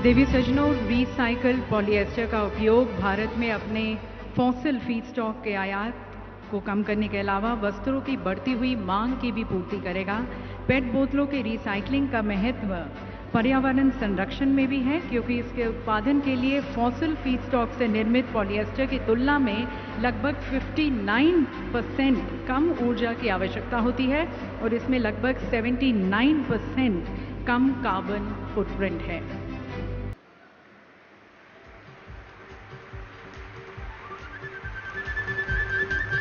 देवी सज्जनों, recycle polyester का उपयोग भारत में अपने फॉसिल फीडस्टॉक के आयात को कम करने के अलावा वस्त्रों की बढ़ती हुई मांग की भी पूर्ति करेगा। पेट बोतलों के रिसाइकलिंग का महत्व पर्यावरण संरक्षण में भी है, क्योंकि इसके उत्पादन के लिए फॉसिल फीडस्टॉक से निर्मित पॉलिएस्टर की तुलना में लगभग 59% कम ऊर्जा की आवश्यकता होती है और इसमें लगभग 79% कम कार्बन फुटप्रिंट है।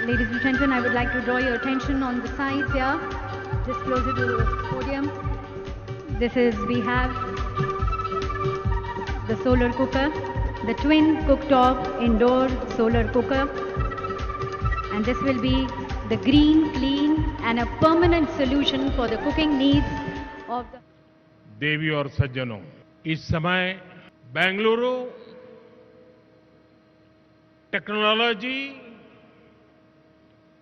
Ladies and gentlemen, I would like to draw your attention on the sides here, just closer to the podium. We have the solar cooker, the twin cooktop indoor solar cooker, and this will be the green, clean and a permanent solution for the cooking needs of the... देवी और सज्जनों, इस समय Bengaluru technology,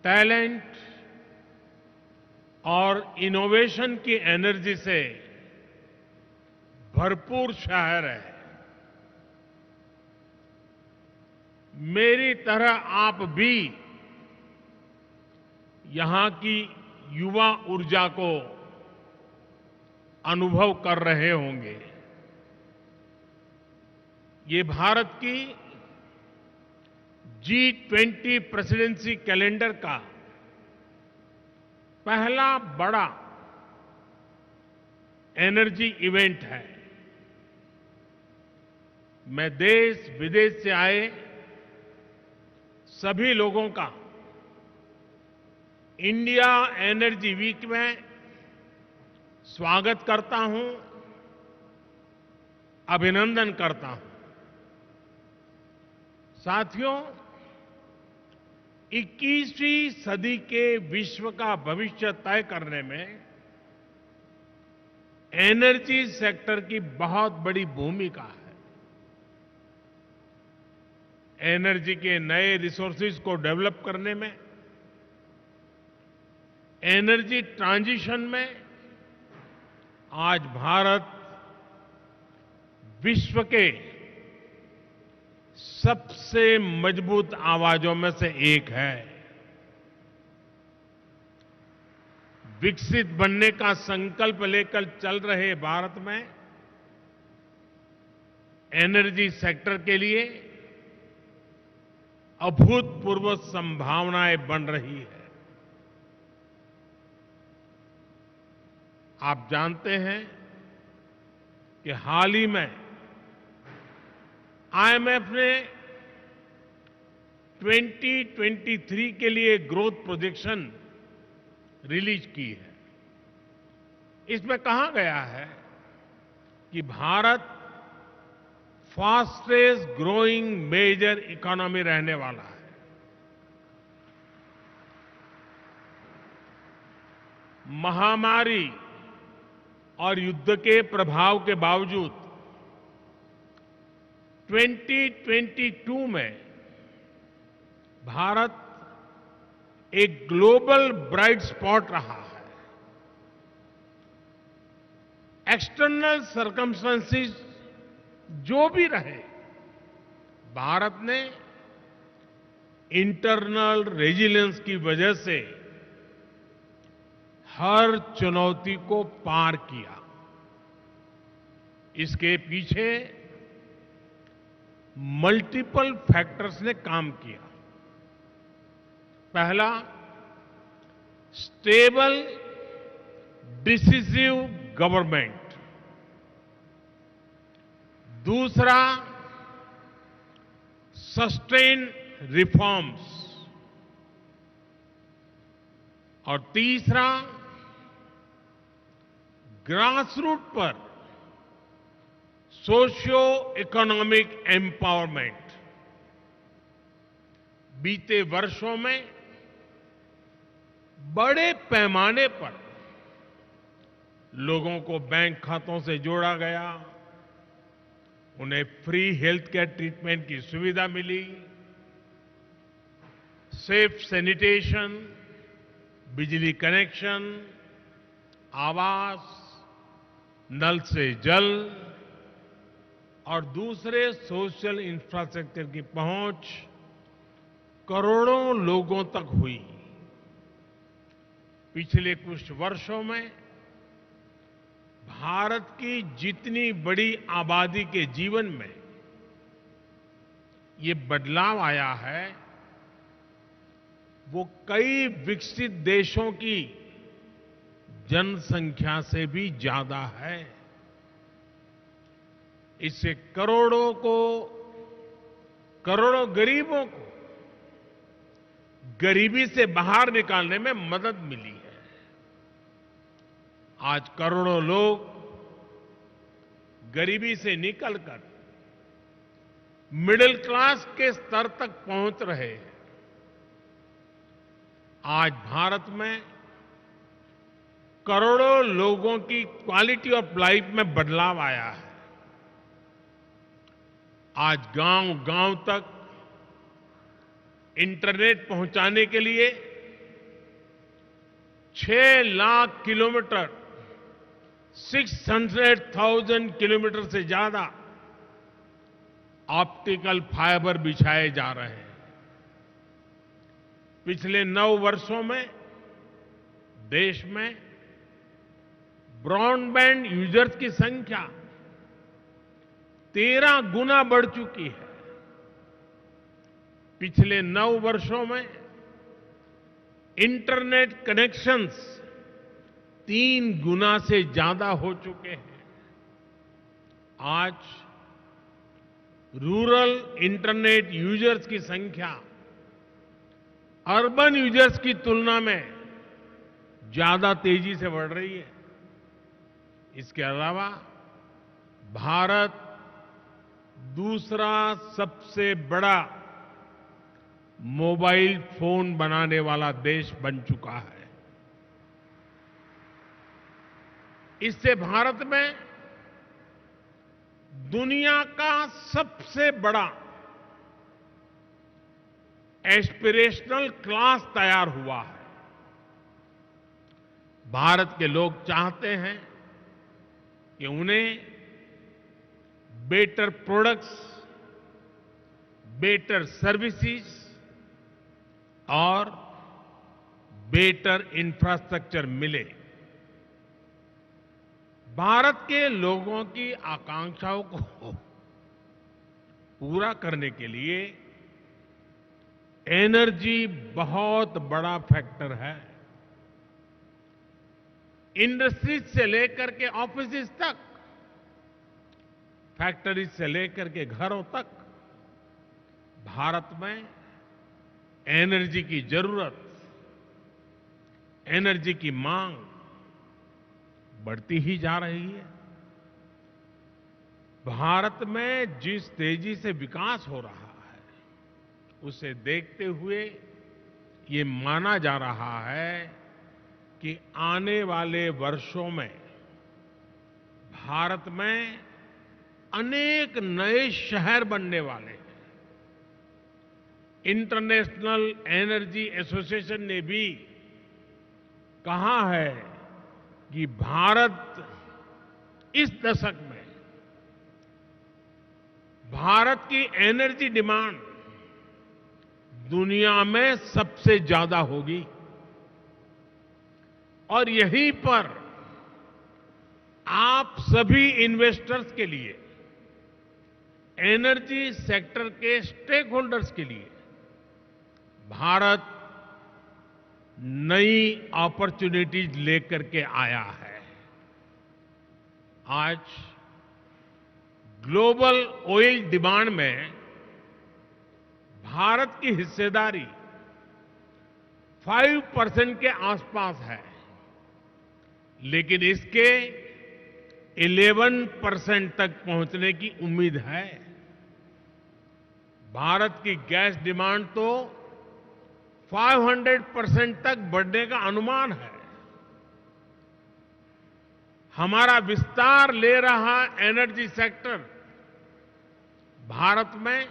talent और innovation की energy से भरपूर शहर है। मेरी तरह आप भी यहां की युवा ऊर्जा को अनुभव कर रहे होंगे। ये भारत की G20 प्रेसिडेंसी कैलेंडर का पहला बड़ा एनर्जी इवेंट है। मैं देश विदेश से आए सभी लोगों का इंडिया एनर्जी वीक में स्वागत करता हूं, अभिनंदन करता हूं। साथियों, 21वीं सदी के विश्व का भविष्य तय करने में एनर्जी सेक्टर की बहुत बड़ी भूमिका है। एनर्जी के नए रिसोर्सेज को डेवलप करने में, एनर्जी ट्रांजिशन में आज भारत विश्व के सबसे मजबूत आवाजों में से एक है। विकसित बनने का संकल्प लेकर चल रहे भारत में एनर्जी सेक्टर के लिए अभूतपूर्व संभावनाएं बन रही है। आप जानते हैं कि हाल ही में IMF ने 2023 के लिए ग्रोथ प्रोजेक्शन रिलीज की है। इसमें कहा गया है कि Bharat fastest growing major economy रहने वाला है। महामारी और युद्ध के प्रभाव के बावजूद 2022 में भारत एक ग्लोबल ब्राइट स्पॉट रहा है। एक्सटर्नल सर्कमस्टेंसेस जो भी रहे, भारत ने इंटरनल रेजिलियंस की वजह से हर चुनौती को पार किया। इसके पीछे मल्टीपल फैक्टर्स ने काम किया। पहला, स्टेबल डिसिसिव गवर्नमेंट। दूसरा, सस्टेन रिफॉर्म्स। और तीसरा, ग्रासरूट पर सोशियो इकोनॉमिक एम्पावरमेंट। बीते वर्षों में बड़े पैमाने पर लोगों को बैंक खातों से जोड़ा गया, उन्हें फ्री हेल्थ केयर ट्रीटमेंट की सुविधा मिली, सेफ सैनिटेशन, बिजली कनेक्शन, आवास, नल से जल, और दूसरे सोशल इंफ्रास्ट्रक्चर की पहुंच करोड़ों लोगों तक हुई। पिछले कुछ वर्षों में भारत की जितनी बड़ी आबादी के जीवन में ये बदलाव आया है, वो कई विकसित देशों की जनसंख्या से भी ज्यादा है। इससे करोड़ों गरीबों को गरीबी से बाहर निकालने में मदद मिली है। आज करोड़ों लोग गरीबी से निकलकर मिडिल क्लास के स्तर तक पहुंच रहे हैं। आज भारत में करोड़ों लोगों की क्वालिटी ऑफ लाइफ में बदलाव आया है। आज गांव-गांव तक इंटरनेट पहुंचाने के लिए 6 लाख किलोमीटर 600,000 किलोमीटर से ज्यादा ऑप्टिकल फाइबर बिछाए जा रहे हैं। पिछले 9 वर्षों में देश में ब्रॉडबैंड यूजर्स की संख्या 13 गुना बढ़ चुकी है। पिछले 9 वर्षों में इंटरनेट कनेक्शंस 3 गुना से ज्यादा हो चुके हैं। आज रूरल इंटरनेट यूजर्स की संख्या अर्बन यूजर्स की तुलना में ज्यादा तेजी से बढ़ रही है। इसके अलावा भारत दूसरा सबसे बड़ा मोबाइल फोन बनाने वाला देश बन चुका है। इससे भारत में दुनिया का सबसे बड़ा एस्पिरेशनल क्लास तैयार हुआ है। भारत के लोग चाहते हैं कि उन्हें बेटर प्रोडक्ट्स, बेटर सर्विसेज और बेटर इंफ्रास्ट्रक्चर मिले। भारत के लोगों की आकांक्षाओं को पूरा करने के लिए एनर्जी बहुत बड़ा फैक्टर है। इंडस्ट्रीज से लेकर के ऑफिसेज तक, फैक्ट्रीज से लेकर के घरों तक भारत में एनर्जी की जरूरत, एनर्जी की मांग बढ़ती ही जा रही है। भारत में जिस तेजी से विकास हो रहा है, उसे देखते हुए ये माना जा रहा है कि आने वाले वर्षों में भारत में अनेक नए शहर बनने वाले हैं। इंटरनेशनल एनर्जी एसोसिएशन ने भी कहा है कि भारत इस दशक में भारत की एनर्जी डिमांड दुनिया में सबसे ज्यादा होगी और यहीं पर आप सभी इन्वेस्टर्स के लिए, एनर्जी सेक्टर के स्टेक होल्डर्स के लिए भारत नई अपॉर्चुनिटीज लेकर के आया है। आज ग्लोबल ऑयल डिमांड में भारत की हिस्सेदारी 5% के आसपास है, लेकिन इसके 11% तक पहुंचने की उम्मीद है। भारत की गैस डिमांड तो 500% तक बढ़ने का अनुमान है। हमारा विस्तार ले रहा एनर्जी सेक्टर भारत में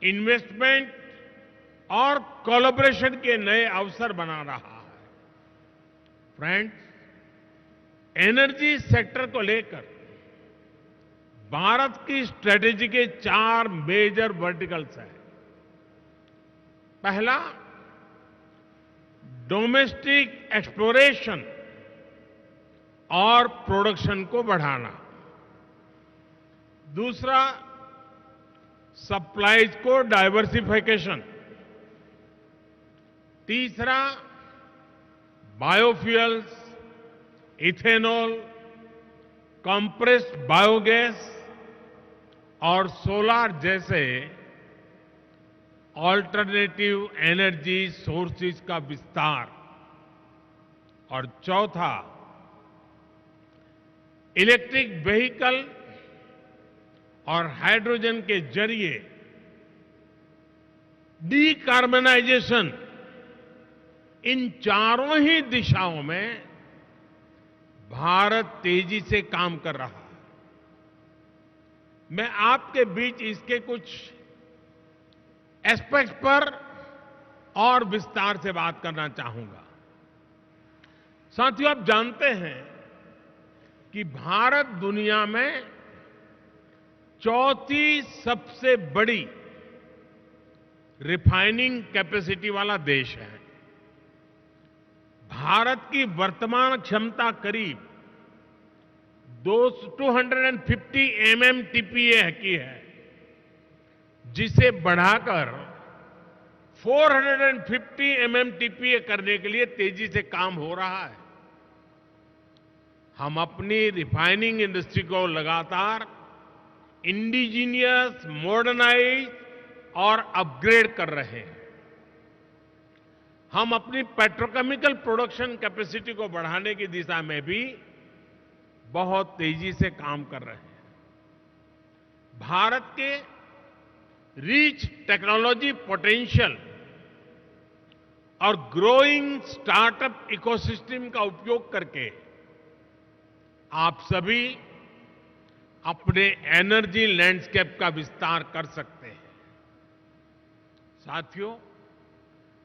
इन्वेस्टमेंट और कोलैबोरेशन के नए अवसर बना रहा है। फ्रेंड्स, एनर्जी सेक्टर को लेकर भारत की स्ट्रेटेजी के 4 मेजर वर्टिकल्स हैं। पहला, डोमेस्टिक एक्सप्लोरेशन और प्रोडक्शन को बढ़ाना। दूसरा, सप्लाईज को डाइवर्सिफिकेशन। तीसरा, बायोफ्यूल्स, इथेनॉल, कंप्रेस्ड बायोगैस और सोलार जैसे ऑल्टरनेटिव एनर्जी सोर्सेज का विस्तार। और चौथा, इलेक्ट्रिक व्हीकल और हाइड्रोजन के जरिए डीकार्बनाइजेशन। इन चारों ही दिशाओं में भारत तेजी से काम कर रहा है। मैं आपके बीच इसके कुछ एस्पेक्ट्स पर और विस्तार से बात करना चाहूंगा। साथियों, आप जानते हैं कि भारत दुनिया में चौथी सबसे बड़ी रिफाइनिंग कैपेसिटी वाला देश है। भारत की वर्तमान क्षमता करीब 250 MMTPA की है, जिसे बढ़ाकर 450 MMTPA करने के लिए तेजी से काम हो रहा है। हम अपनी रिफाइनिंग इंडस्ट्री को लगातार इंडिजीनियस, मॉडर्नाइज और अपग्रेड कर रहे हैं। हम अपनी पेट्रोकेमिकल प्रोडक्शन कैपेसिटी को बढ़ाने की दिशा में भी बहुत तेजी से काम कर रहे हैं। भारत के रिच टेक्नोलॉजी पोटेंशियल और ग्रोइंग स्टार्टअप इकोसिस्टम का उपयोग करके आप सभी अपने एनर्जी लैंडस्केप का विस्तार कर सकते हैं। साथियों,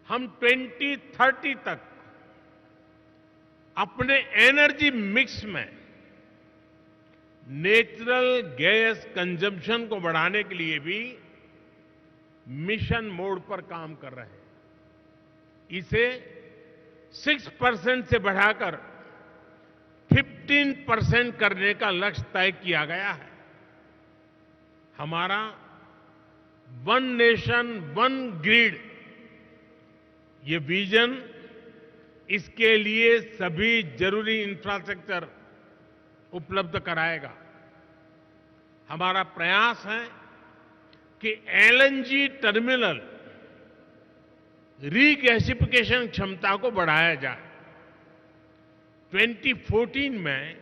हम 2030 तक अपने एनर्जी मिक्स में नेचुरल गैस कंजम्पशन को बढ़ाने के लिए भी मिशन मोड पर काम कर रहे हैं। इसे 6% से बढ़ाकर 15% करने का लक्ष्य तय किया गया है। हमारा वन नेशन वन ग्रिड ये विजन इसके लिए सभी जरूरी इंफ्रास्ट्रक्चर उपलब्ध कराएगा। हमारा प्रयास है कि एलएनजी टर्मिनल रीगैसिफिकेशन क्षमता को बढ़ाया जाए। 2014 में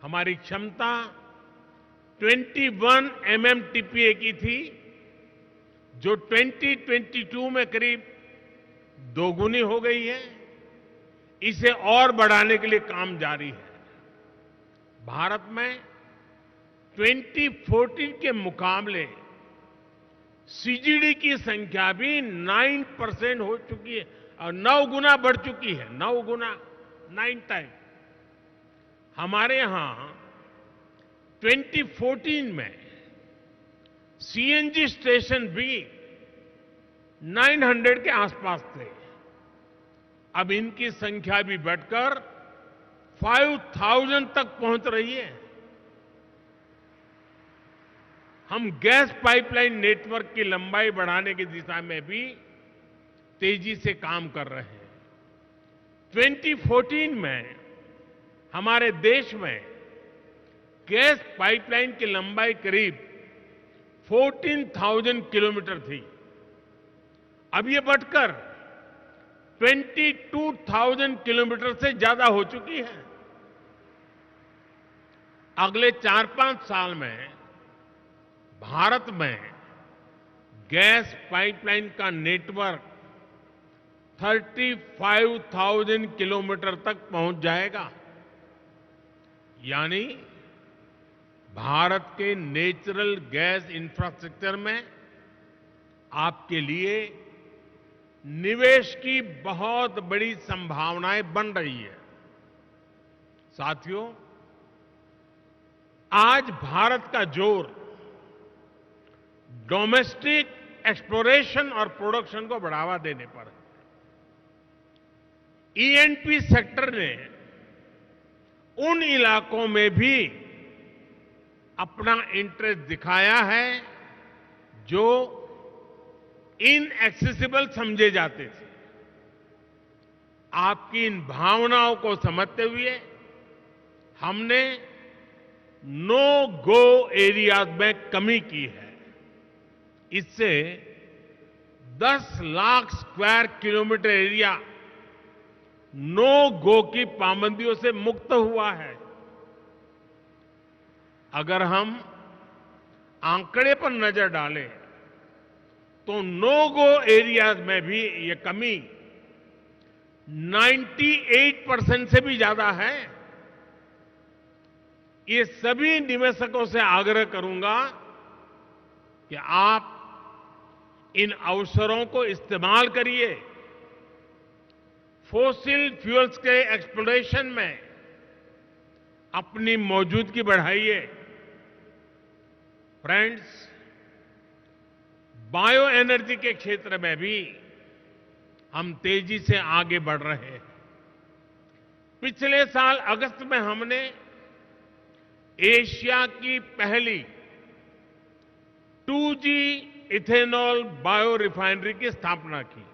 हमारी क्षमता 21 MMTPA की थी, जो 2022 में करीब दोगुनी हो गई है। इसे और बढ़ाने के लिए काम जारी है। भारत में 2014 के मुकाबले सीजीडी की संख्या भी 9% हो चुकी है और 9 गुना बढ़ चुकी है। 9 गुना, 9 टाइम। हमारे यहां 2014 में सीएनजी स्टेशन भी 900 के आसपास थे। अब इनकी संख्या भी बढ़कर 5000 तक पहुंच रही है। हम गैस पाइपलाइन नेटवर्क की लंबाई बढ़ाने की दिशा में भी तेजी से काम कर रहे हैं। 2014 में हमारे देश में गैस पाइपलाइन की लंबाई करीब 14,000 किलोमीटर थी। अब ये बढ़कर 22,000 किलोमीटर से ज्यादा हो चुकी है। अगले 4-5 साल में भारत में गैस पाइपलाइन का नेटवर्क 35,000 किलोमीटर तक पहुंच जाएगा। यानी भारत के नेचुरल गैस इंफ्रास्ट्रक्चर में आपके लिए निवेश की बहुत बड़ी संभावनाएं बन रही है। साथियों, आज भारत का जोर डोमेस्टिक एक्सप्लोरेशन और प्रोडक्शन को बढ़ावा देने पर है। ईएनपी सेक्टर ने उन इलाकों में भी अपना इंटरेस्ट दिखाया है जो इनएक्सेसिबल समझे जाते थे। आपकी इन भावनाओं को समझते हुए हमने नो गो एरियाज में कमी की है। इससे 10 lakh square kilometre area no go की पाबंदियों से मुक्त हुआ है। अगर हम आंकड़े पर नजर डालें तो नो गो एरियाज में भी ये कमी 98% से भी ज्यादा है। ये सभी निवेशकों से आग्रह करूंगा कि आप इन अवसरों को इस्तेमाल करिए। फॉसिल फ्यूल्स के एक्सप्लोरेशन में अपनी मौजूदगी बढ़ाइए। फ्रेंड्स, बायो एनर्जी के क्षेत्र में भी हम तेजी से आगे बढ़ रहे हैं। पिछले साल अगस्त में हमने एशिया की पहली 2G इथेनॉल बायो रिफाइनरी की स्थापना की।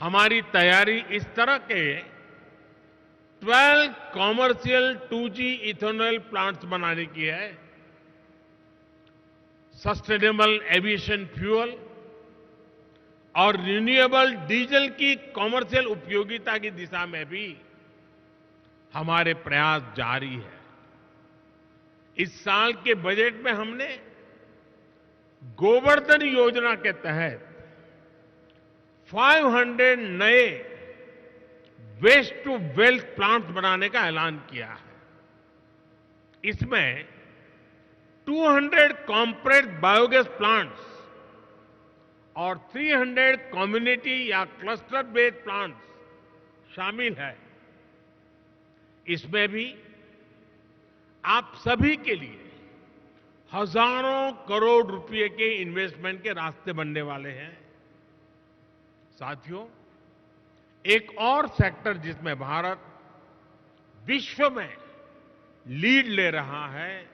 हमारी तैयारी इस तरह के 12 कॉमर्शियल 2G इथेनॉल प्लांट्स बनाने की है। सस्टेनेबल एविएशन फ्यूल और रिन्यूएबल डीजल की कॉमर्शियल उपयोगिता की दिशा में भी हमारे प्रयास जारी है। इस साल के बजट में हमने गोवर्धन योजना के तहत 500 नए वेस्ट टू वेल्थ प्लांट्स बनाने का ऐलान किया है। इसमें 200 कॉम्प्रेस्ड बायोगैस प्लांट्स और 300 कम्युनिटी या क्लस्टर बेस्ड प्लांट्स शामिल है। इसमें भी आप सभी के लिए हजारों करोड़ रुपए के इन्वेस्टमेंट के रास्ते बनने वाले हैं। साथियों, एक और सेक्टर जिसमें भारत विश्व में लीड ले रहा है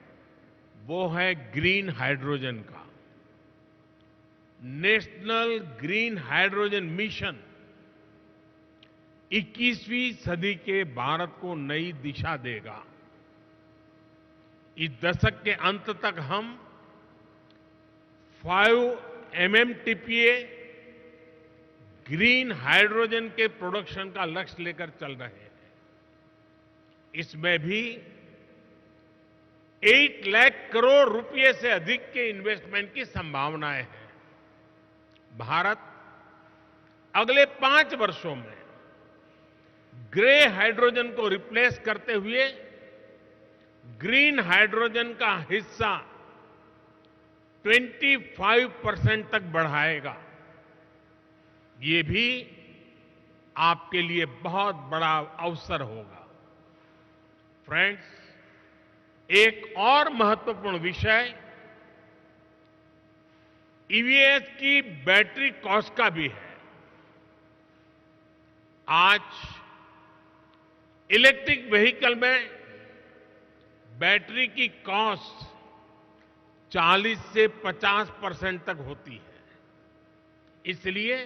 वो है ग्रीन हाइड्रोजन का। नेशनल ग्रीन हाइड्रोजन मिशन 21वीं सदी के भारत को नई दिशा देगा। इस दशक के अंत तक हम 5 MMTPA ग्रीन हाइड्रोजन के प्रोडक्शन का लक्ष्य लेकर चल रहे हैं। इसमें भी 8 लाख करोड़ रुपए से अधिक के इन्वेस्टमेंट की संभावनाएं हैं। भारत अगले 5 वर्षों में ग्रे हाइड्रोजन को रिप्लेस करते हुए ग्रीन हाइड्रोजन का हिस्सा 25% तक बढ़ाएगा। ये भी आपके लिए बहुत बड़ा अवसर होगा। फ्रेंड्स, एक और महत्वपूर्ण विषय ईवीएस की बैटरी कॉस्ट का भी है। आज इलेक्ट्रिक व्हीकल में बैटरी की कॉस्ट 40 से 50% तक होती है। इसलिए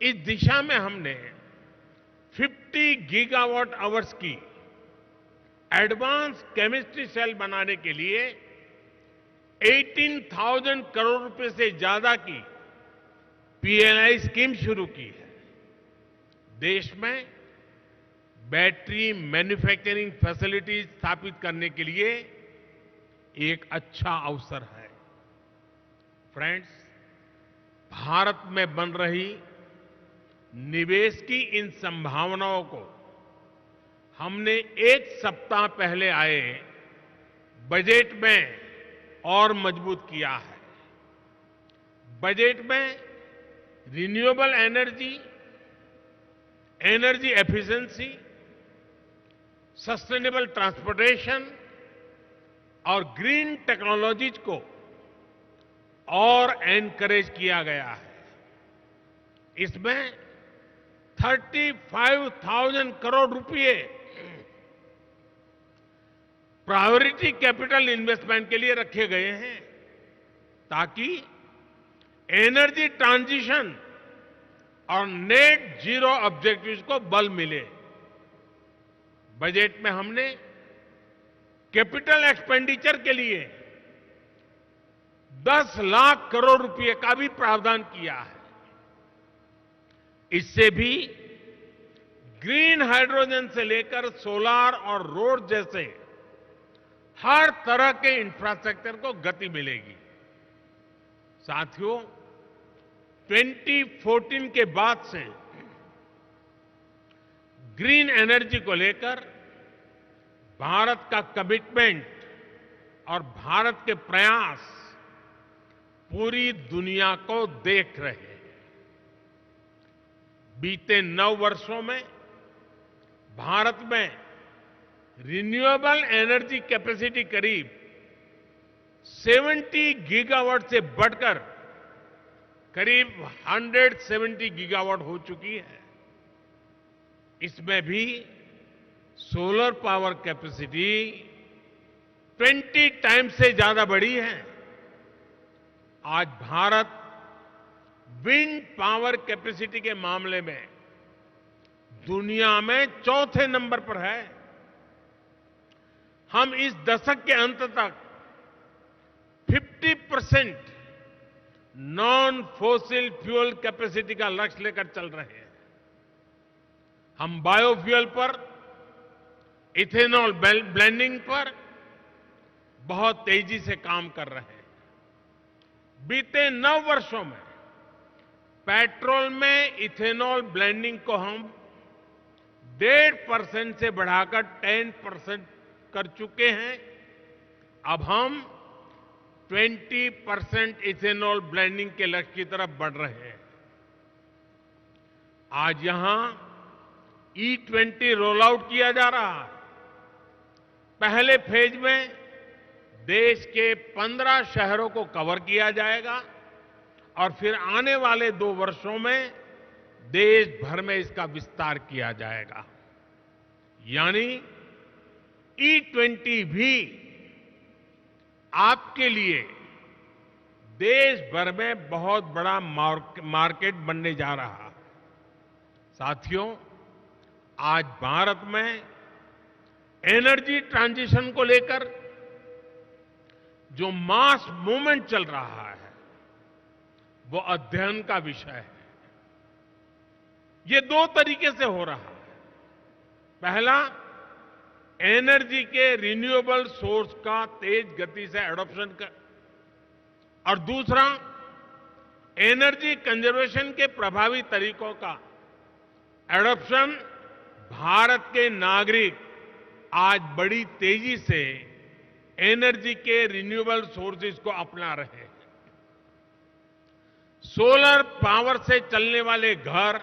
इस दिशा में हमने 50 गीगावाट आवर्स की एडवांस केमिस्ट्री सेल बनाने के लिए 18,000 करोड़ रुपए से ज्यादा की पीएलआई स्कीम शुरू की है। देश में बैटरी मैन्युफैक्चरिंग फैसिलिटीज स्थापित करने के लिए एक अच्छा अवसर है। फ्रेंड्स, भारत में बन रही निवेश की इन संभावनाओं को हमने 1 सप्ताह पहले आए बजट में और मजबूत किया है। बजट में renewable energy, energy efficiency, sustainable transportation और ग्रीन टेक्नोलॉजीज को और एनकरेज किया गया है। इसमें 35,000 करोड़ रुपए प्रायोरिटी कैपिटल इन्वेस्टमेंट के लिए रखे गए हैं, ताकि एनर्जी ट्रांजिशन और नेट जीरो ऑब्जेक्टिव्स को बल मिले। बजट में हमने कैपिटल एक्सपेंडिचर के लिए 10 लाख करोड़ रुपए का भी प्रावधान किया है। इससे भी ग्रीन हाइड्रोजन से लेकर सोलार और रोड जैसे हर तरह के इंफ्रास्ट्रक्चर को गति मिलेगी। साथियों, 2014 के बाद से ग्रीन एनर्जी को लेकर भारत का कमिटमेंट और भारत के प्रयास पूरी दुनिया को देख रहे हैं। बीते 9 वर्षों में भारत में रिन्यूएबल एनर्जी कैपेसिटी करीब 70 गीगावाट से बढ़कर करीब 170 गीगावाट हो चुकी है। इसमें भी सोलर पावर कैपेसिटी 20 टाइम्स से ज्यादा बढ़ी है। आज भारत विंड पावर कैपेसिटी के मामले में दुनिया में चौथे नंबर पर है। हम इस दशक के अंत तक 50% नॉन फॉसिल फ्यूल कैपेसिटी का लक्ष्य लेकर चल रहे हैं। हम बायोफ्यूल पर, इथेनॉल ब्लेंडिंग पर बहुत तेजी से काम कर रहे हैं। बीते 9 वर्षों में पेट्रोल में इथेनॉल ब्लेंडिंग को हम 1.5% से बढ़ाकर 10% कर चुके हैं। अब हम 20% इथेनॉल ब्लेंडिंग के लक्ष्य की तरफ बढ़ रहे हैं। आज यहां E20 रोल आउट किया जा रहा है। पहले फेज में देश के 15 शहरों को कवर किया जाएगा और फिर आने वाले 2 वर्षों में देश भर में इसका विस्तार किया जाएगा। यानी E20 भी आपके लिए देश भर में बहुत बड़ा मार्केट बनने जा रहा है। साथियों, आज भारत में एनर्जी ट्रांजिशन को लेकर जो मास मूवमेंट चल रहा है वो अध्ययन का विषय है। ये 2 तरीके से हो रहा है। पहला, एनर्जी के रिन्यूएबल सोर्स का तेज गति से एडॉप्शन कर, और दूसरा, एनर्जी कंजर्वेशन के प्रभावी तरीकों का एडॉप्शन। भारत के नागरिक आज बड़ी तेजी से एनर्जी के रिन्यूएबल सोर्सेज को अपना रहे हैं। सोलर पावर से चलने वाले घर,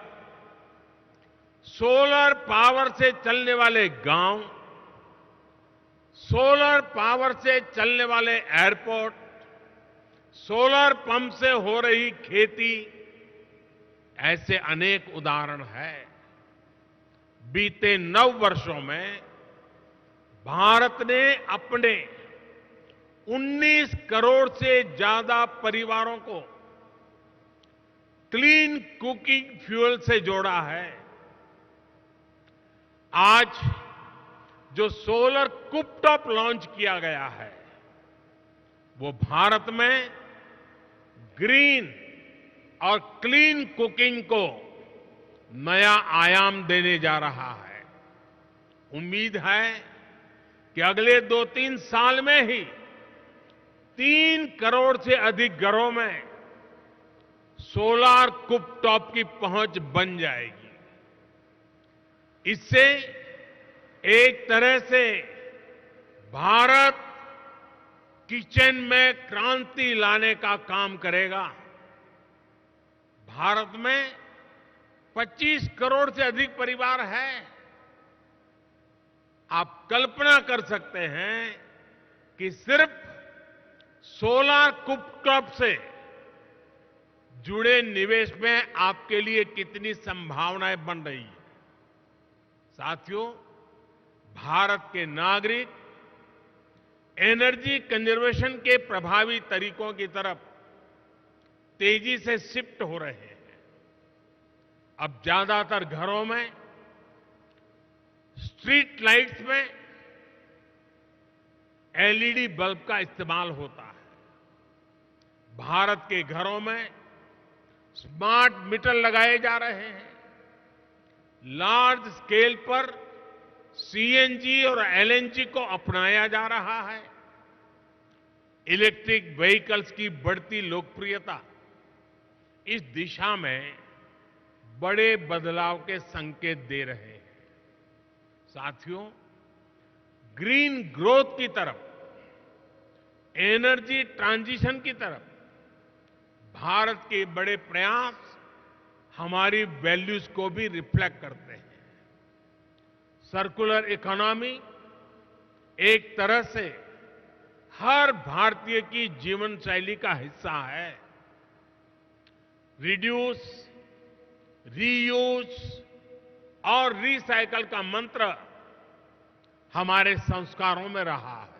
सोलर पावर से चलने वाले गांव, सोलर पावर से चलने वाले एयरपोर्ट, सोलर पंप से हो रही खेती, ऐसे अनेक उदाहरण हैं। बीते 9 वर्षों में भारत ने अपने 19 करोड़ से ज्यादा परिवारों को क्लीन कुकिंग फ्यूल से जोड़ा है। आज जो सोलर कुकटॉप लॉन्च किया गया है वो भारत में ग्रीन और क्लीन कुकिंग को नया आयाम देने जा रहा है। उम्मीद है कि अगले 2-3 साल में ही 3 करोड़ से अधिक घरों में सोलर कुकटॉप की पहुंच बन जाएगी। इससे एक तरह से भारत किचन में क्रांति लाने का काम करेगा। भारत में 25 करोड़ से अधिक परिवार हैं। आप कल्पना कर सकते हैं कि सिर्फ सोलर कुकटॉप से जुड़े निवेश में आपके लिए कितनी संभावनाएं बन रही हैं। साथियों, भारत के नागरिक एनर्जी कंजर्वेशन के प्रभावी तरीकों की तरफ तेजी से शिफ्ट हो रहे हैं। अब ज्यादातर घरों में स्ट्रीट लाइट्स में एलईडी बल्ब का इस्तेमाल होता है। भारत के घरों में स्मार्ट मीटर लगाए जा रहे हैं। लार्ज स्केल पर सीएनजी और एलएनजी को अपनाया जा रहा है। इलेक्ट्रिक व्हीकल्स की बढ़ती लोकप्रियता इस दिशा में बड़े बदलाव के संकेत दे रहे हैं। साथियों, ग्रीन ग्रोथ की तरफ, एनर्जी ट्रांजिशन की तरफ भारत के बड़े प्रयास हमारी वैल्यूज को भी रिफ्लेक्ट करते हैं। सर्कुलर इकोनॉमी एक तरह से हर भारतीय की जीवन शैली का हिस्सा है। रिड्यूस, रीयूज और रिसाइकल का मंत्र हमारे संस्कारों में रहा है।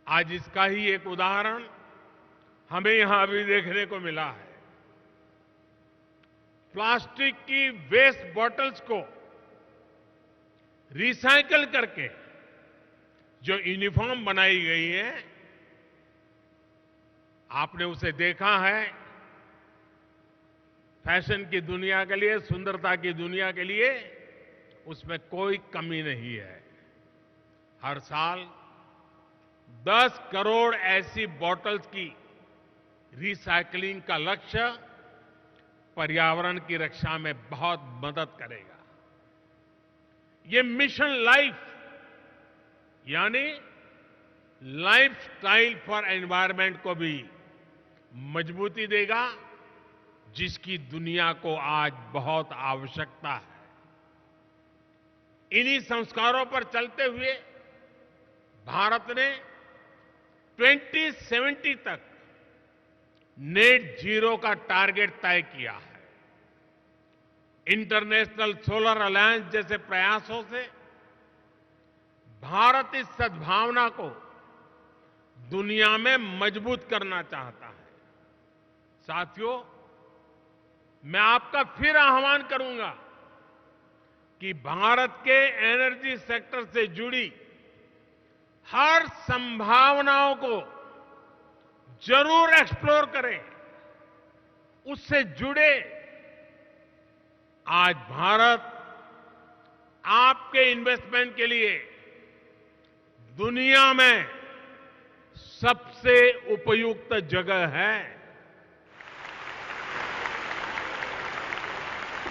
आज इसका ही एक उदाहरण हमें यहां अभी देखने को मिला है। प्लास्टिक की वेस्ट बॉटल्स को रिसाइकल करके जो यूनिफॉर्म बनाई गई है, आपने उसे देखा है। फैशन की दुनिया के लिए, सुंदरता की दुनिया के लिए उसमें कोई कमी नहीं है। हर साल 10 करोड़ ऐसी बॉटल्स की रिसाइकलिंग का लक्ष्य पर्यावरण की रक्षा में बहुत मदद करेगा। ये मिशन लाइफ यानी लाइफस्टाइल फॉर एनवायरनमेंट को भी मजबूती देगा, जिसकी दुनिया को आज बहुत आवश्यकता है। इन्हीं संस्कारों पर चलते हुए भारत ने 2070 तक नेट जीरो का टारगेट तय किया है। इंटरनेशनल सोलर अलायंस जैसे प्रयासों से भारत इस सद्भावना को दुनिया में मजबूत करना चाहता है। साथियों, मैं आपका फिर आह्वान करूंगा कि भारत के एनर्जी सेक्टर से जुड़ी हर संभावनाओं को जरूर एक्सप्लोर करें, उससे जुड़े। आज भारत आपके इन्वेस्टमेंट के लिए दुनिया में सबसे उपयुक्त जगह है।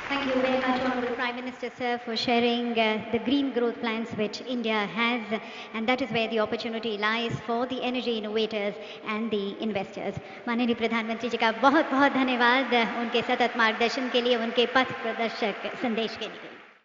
Thank you very much, Honorable Prime Minister, sir, for sharing the green growth plans which India has, and that is where the opportunity lies for the energy innovators and the investors. माननीय प्रधानमंत्री जी का बहुत बहुत धन्यवाद उनके सतत मार्गदर्शन के लिए, उनके पथ प्रदर्शक संदेश के लिए।